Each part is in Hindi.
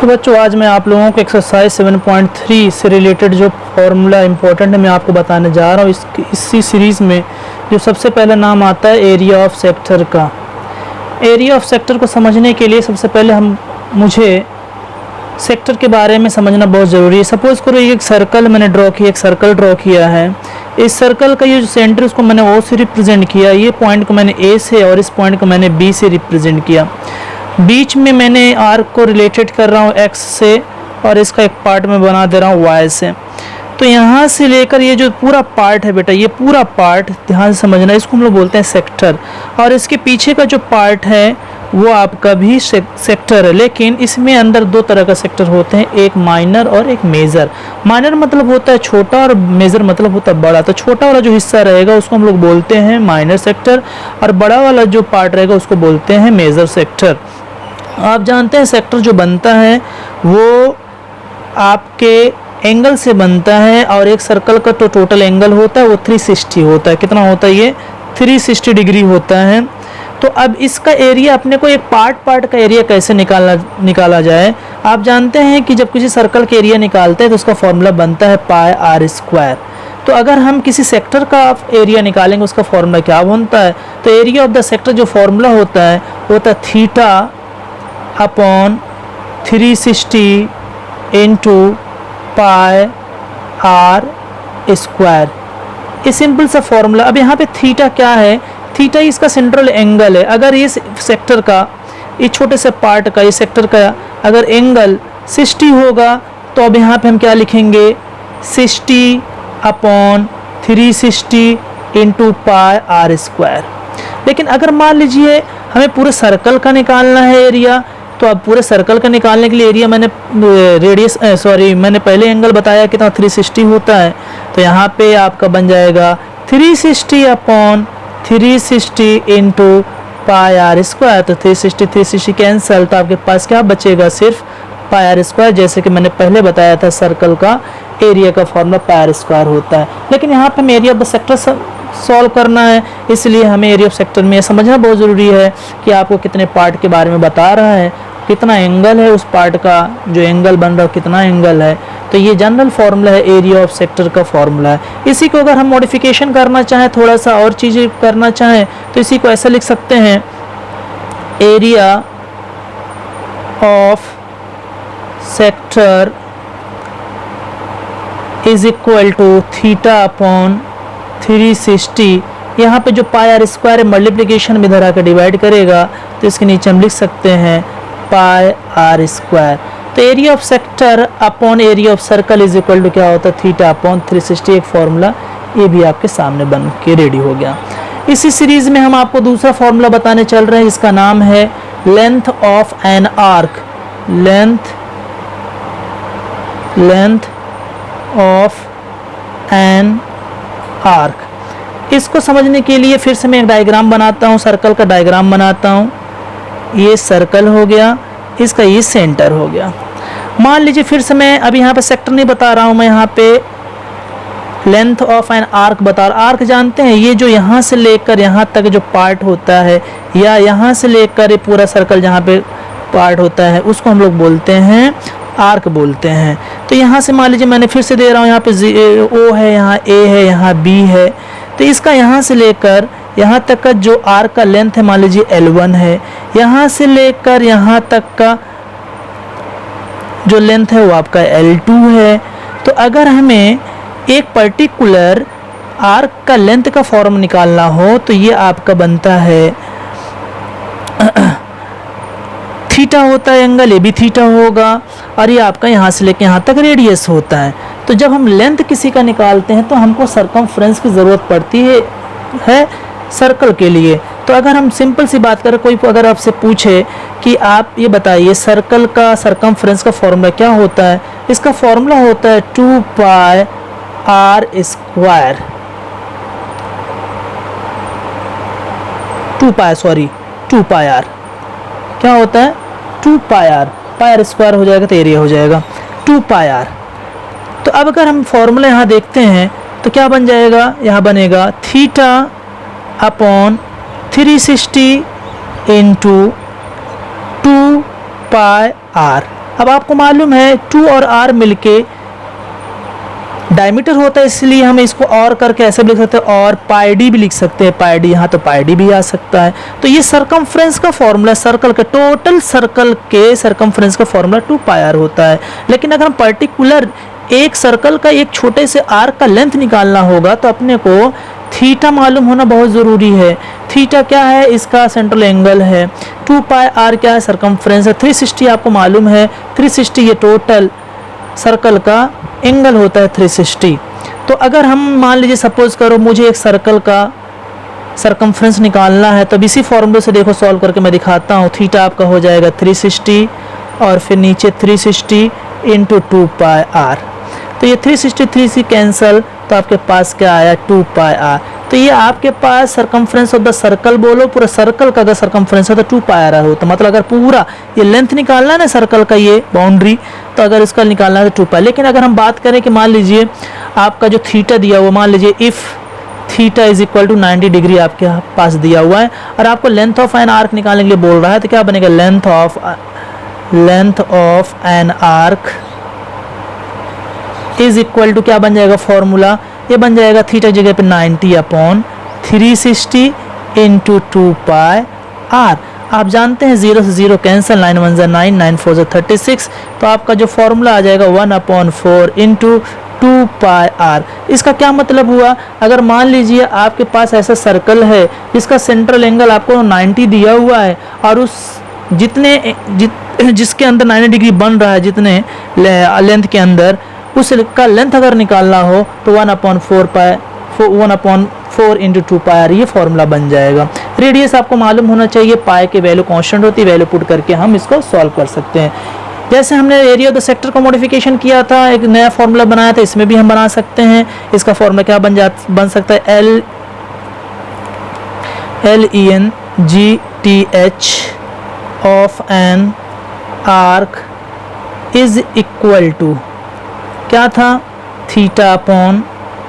तो बच्चों आज मैं आप लोगों को एक्सरसाइज 7.3 से रिलेटेड जो फॉर्मूला इंपॉर्टेंट है मैं आपको बताने जा रहा हूँ। इसी सीरीज़ में जो सबसे पहला नाम आता है एरिया ऑफ सेक्टर का। एरिया ऑफ सेक्टर को समझने के लिए सबसे पहले मुझे सेक्टर के बारे में समझना बहुत ज़रूरी है। सपोज़ करो एक सर्कल मैंने ड्रॉ किया, एक सर्कल ड्रॉ किया है। इस सर्कल का ये जो सेंटर उसको मैंने ओ से रिप्रेजेंट किया, ये पॉइंट को मैंने ए से और इस पॉइंट को मैंने बी से रिप्रेजेंट किया। बीच में मैंने आर्क को रिलेटेड कर रहा हूँ एक्स से और इसका एक पार्ट मैं बना दे रहा हूँ वाई से। तो यहाँ से लेकर ये जो पूरा पार्ट है बेटा, ये पूरा पार्ट ध्यान से समझना, इसको हम लोग बोलते हैं सेक्टर। और इसके पीछे का जो पार्ट है वो आपका भी सेक्टर है, लेकिन इसमें अंदर दो तरह का सेक्टर होते हैं, एक माइनर और एक मेजर। माइनर मतलब होता है छोटा और मेजर मतलब होता है बड़ा। तो छोटा वाला जो हिस्सा रहेगा उसको हम लोग बोलते हैं माइनर सेक्टर और बड़ा वाला जो पार्ट रहेगा उसको बोलते हैं मेजर सेक्टर। आप जानते हैं सेक्टर जो बनता है वो आपके एंगल से बनता है और एक सर्कल का तो टोटल एंगल होता है वो 360 होता है। कितना होता है ये? 360 डिग्री होता है। तो अब इसका एरिया अपने को एक पार्ट का एरिया कैसे निकाला जाए। आप जानते हैं कि जब किसी सर्कल का एरिया निकालते हैं तो उसका फॉर्मूला बनता है पाई आर स्क्वायर। तो अगर हम किसी सेक्टर का एरिया निकालेंगे उसका फॉर्मूला क्या बनता है? तो एरिया ऑफ द सेक्टर जो फॉर्मूला होता है वो होता है theta upon 360 into pi r square. ये सिंपल सा फॉर्मूला। अब यहाँ पे थीटा क्या है? थीटा इसका सेंट्रल एंगल है। अगर इस सेक्टर का, इस छोटे से पार्ट का, इस सेक्टर का अगर एंगल 60 होगा तो अब यहाँ पे हम क्या लिखेंगे? 60 upon 360 into pi r square. लेकिन अगर मान लीजिए हमें पूरे सर्कल का निकालना है एरिया, तो अब पूरे सर्कल का निकालने के लिए एरिया मैंने पहले एंगल बताया कितना 360 होता है। तो यहाँ पे आपका बन जाएगा 360 upon 360 into pi r square. तो 360 कैंसल, तो आपके पास क्या बचेगा? सिर्फ पाई आर स्क्वायर। जैसे कि मैंने पहले बताया था सर्कल का एरिया का फॉर्मूला पाई आर स्क्वायर होता है। लेकिन यहाँ पे हमें area of the sector solve करना है, इसलिए हमें एरिया ऑफ सेक्टर में समझना बहुत ज़रूरी है कि आपको कितने पार्ट के बारे में बता रहा है, कितना एंगल है उस पार्ट का, जो एंगल बन रहा है कितना एंगल है। तो ये जनरल फार्मूला है एरिया ऑफ सेक्टर का फार्मूला है। इसी को अगर हम मॉडिफिकेशन करना चाहें, थोड़ा सा और चीज़ें करना चाहें, तो इसी को ऐसा लिख सकते हैं area of sector is equal to theta upon 360। यहाँ पे जो पाई आर स्क्वायर है मल्टीप्लिकेशन में इधर आकर डिवाइड करेगा, तो इसके नीचे हम लिख सकते हैं पाई आर स्क्वायर। तो area of sector upon area of circle is equal to क्या होता है? Theta upon 360। एक फॉर्मूला ये भी आपके सामने बन के रेडी हो गया। इसी सीरीज में हम आपको दूसरा फॉर्मूला बताने चल रहे हैं, इसका नाम है length of an arc. Length of an arc. इसको समझने के लिए फिर से मैं एक डायग्राम बनाता हूँ, सर्कल का डायग्राम बनाता हूँ। ये सर्कल हो गया, इसका ये सेंटर हो गया। मान लीजिए फिर से मैं अभी यहाँ पे सेक्टर नहीं बता रहा हूँ, मैं यहाँ पे लेंथ ऑफ एन आर्क बता रहा। आर्क जानते हैं, ये जो यहाँ से लेकर यहाँ तक जो पार्ट होता है, या यहाँ से लेकर ये पूरा सर्कल जहाँ पे पार्ट होता है उसको हम लोग बोलते हैं आर्क बोलते हैं। तो यहाँ से मान लीजिए मैंने फिर से दे रहा हूँ, यहाँ पे ओ है, यहाँ ए है, यहाँ बी है। तो इसका यहाँ से लेकर यहाँ तक का जो आर्क का लेंथ है मान लीजिए L1 है, यहाँ से लेकर यहाँ तक का जो लेंथ है वो आपका L2 है। तो अगर हमें एक पर्टिकुलर आर्क का लेंथ का फॉर्म निकालना हो तो ये आपका बनता है थीटा होता है एंगल, ये भी थीटा होगा, और ये आपका यहाँ से लेकर यहाँ तक रेडियस होता है। तो जब हम लेंथ किसी का निकालते हैं तो हमको सरकमफ्रेंस की ज़रूरत पड़ती है सर्कल के लिए। तो अगर हम सिंपल सी बात करें, कोई अगर आपसे पूछे कि आप ये बताइए सर्कल का सरकमफ्रेंस का फॉर्मूला क्या होता है, इसका फॉर्मूला होता है 2 pi r square. 2 pi are क्या होता है? 2 pi are. Pi r square हो जाएगा तो एरिया हो जाएगा 2 पाई आर। तो अब अगर हम फॉर्मूला यहाँ देखते हैं तो क्या बन जाएगा? यहाँ बनेगा theta upon 360 into 2 pi r. अब आपको मालूम है 2 और r मिलके डायमीटर होता है, इसलिए हम इसको और करके ऐसे भी लिख सकते हैं, और पाई डी भी लिख सकते हैं, पाई डी यहाँ तो पाई डी भी आ सकता है। तो ये सरकमफ्रेंस का फॉर्मूला, सर्कल का टोटल सर्कल के सरकमफ्रेंस का फॉर्मूला 2 पाई आर होता है। लेकिन अगर हम पर्टिकुलर एक सर्कल का एक छोटे से आर्क का लेंथ निकालना होगा तो अपने को थीटा मालूम होना बहुत ज़रूरी है। थीटा क्या है? इसका सेंट्रल एंगल है। 2 पाई आर क्या है? सरकमफ्रेंस है। 360 आपको मालूम है, 360 ये टोटल सर्कल का एंगल होता है 360। तो अगर हम मान लीजिए सपोज करो मुझे एक सर्कल का सरकमफ्रेंस निकालना है, तो इसी फॉर्मूले से देखो सॉल्व करके मैं दिखाता हूँ। थीटा आपका हो जाएगा 360 और फिर नीचे 360 इंटू 2 पाई आर। तो ये 363 से कैंसिल, तो आपके पास क्या आया? 2 पाई आर। तो ये आपके पास सरकमफ्रेंस ऑफ द सर्कल बोलो, पूरा सर्कल का अगर सरकमफ्रेंस है तो 2 पाई आर होता। मतलब अगर पूरा ये लेंथ निकालना है ना सर्कल का, ये बाउंड्री, तो अगर इसका निकालना है तो 2 पाई। लेकिन अगर हम बात करें कि मान लीजिए आपका जो थीटा दिया हुआ, मान लीजिए if theta is equal to 90 degree आपके पास दिया हुआ है और आपको लेंथ ऑफ एन आर्क निकालने के लिए बोल रहा है, तो क्या बनेगा? Length of an arc is equal to क्या बन जाएगा फॉर्मूला? ये बन जाएगा थीटा जगह पे 90 अपॉन 360 इंटू 2 पाई आर। आप जानते हैं 0 से 0 कैंसिल, 9 1 जा 9, 9 4 जा 36। तो आपका जो फॉर्मूला आ जाएगा 1/4 इंटू 2 पाई आर। इसका क्या मतलब हुआ? अगर मान लीजिए आपके पास ऐसा सर्कल है जिसका सेंट्रल एंगल आपको 90 दिया हुआ है और उस जिसके अंदर 90 डिग्री बन रहा है, जितने लेंथ के अंदर, उसका लेंथ अगर निकालना हो तो 1/4 इंटू 2 पाई आर ये फॉर्मूला बन जाएगा। रेडियस आपको मालूम होना चाहिए, पाई के वैल्यू कांस्टेंट होती है, वैल्यू पुट करके हम इसको सॉल्व कर सकते हैं। जैसे हमने एरिया ऑफ द सेक्टर का मॉडिफिकेशन किया था, एक नया फॉर्मूला बनाया था, इसमें भी हम बना सकते हैं। इसका फॉर्मूला क्या बन सकता है? LENGTH of an arc is equal to क्या था? Theta upon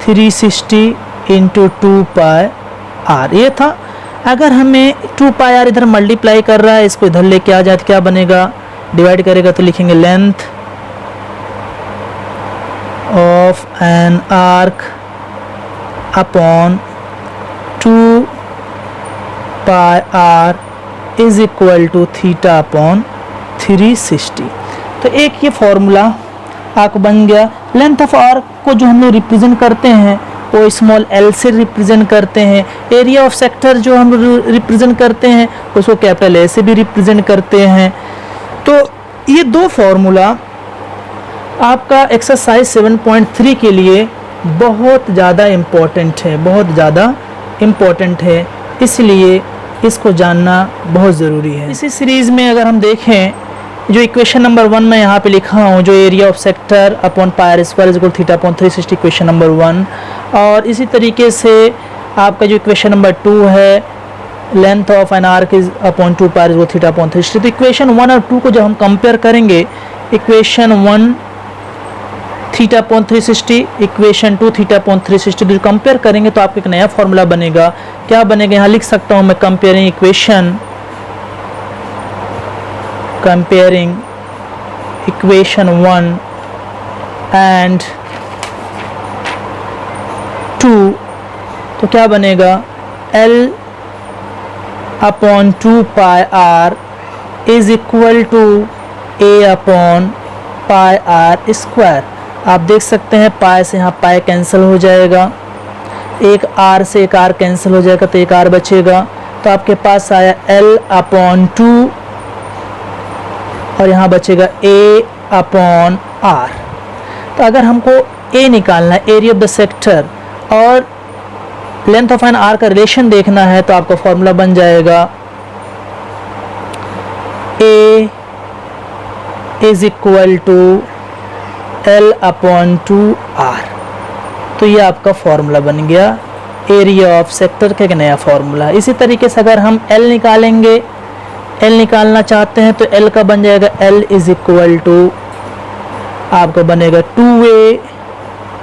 360 into 2 pi r ये था। अगर हमें 2 पाई आर इधर मल्टीप्लाई कर रहा है, इसको इधर लेके आ जाए तो क्या बनेगा? डिवाइड करेगा तो लिखेंगे length of an arc upon 2 pi r is equal to theta upon 360। तो एक ये फॉर्मूला आर्क बन गया। लेंथ ऑफ आर्क को जो हम लोग रिप्रेजेंट करते हैं वो स्मॉल एल से रिप्रेजेंट करते हैं। एरिया ऑफ सेक्टर जो हम रिप्रेजेंट करते हैं उसको कैपिटल ए से भी रिप्रेजेंट करते हैं। तो ये दो फॉर्मूला आपका एक्सरसाइज 7.3 के लिए बहुत ज़्यादा इम्पोर्टेंट है, बहुत ज़्यादा इम्पोर्टेंट है, इसलिए इसको जानना बहुत ज़रूरी है। इसी सीरीज़ में अगर हम देखें, जो इक्वेशन नंबर 1 मैं यहाँ पे लिखा हूँ, जो area of sector upon pi r square equal theta upon 360, equation number 1। और इसी तरीके से आपका जो इक्वेशन नंबर 2 है, length of an arc is upon 2 pi r equal theta upon 360। तो इक्वेशन 1 और 2 को जब हम कंपेयर करेंगे, equation 1 theta upon 360, equation 2 theta upon 360 जो कंपेयर करेंगे तो आपको एक नया फॉर्मूला बनेगा। क्या बनेगा? यहाँ लिख सकता हूँ मैं, कंपेयरिंग इक्वेशन इक्वेशन 1 एंड 2, तो क्या बनेगा? L upon 2 pi r is equal to A upon pi r square. आप देख सकते हैं पाई से यहाँ पाई कैंसिल हो जाएगा, एक आर से एक आर कैंसिल हो जाएगा तो एक आर बचेगा। तो आपके पास आया L अपॉन 2 और यहाँ बचेगा A अपॉन R। तो अगर हमको A निकालना है, एरिया ऑफ द सेक्टर, और लेंथ ऑफ एन आर का रिलेशन देखना है, तो आपका फॉर्मूला बन जाएगा A is equal to L upon 2R। तो ये आपका फॉर्मूला बन गया एरिया ऑफ सेक्टर का एक नया फॉर्मूला। इसी तरीके से अगर हम L निकालेंगे, L निकालना चाहते हैं तो L का बन जाएगा L इज इक्वल टू आपका बनेगा 2A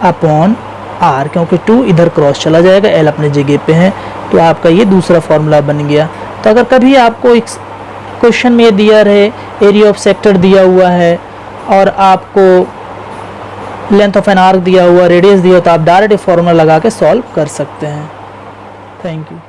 अपॉन R, क्योंकि 2 इधर क्रॉस चला जाएगा, L अपने जगह पे है। तो आपका ये दूसरा फॉर्मूला बन गया। तो अगर कभी आपको क्वेश्चन में दिया रहे एरिया ऑफ सेक्टर दिया हुआ है और आपको लेंथ ऑफ एन आर्क दिया हुआ, रेडियस दिया हो, तो आप डायरेक्ट फार्मूला लगा के सॉल्व कर सकते हैं। Thank you.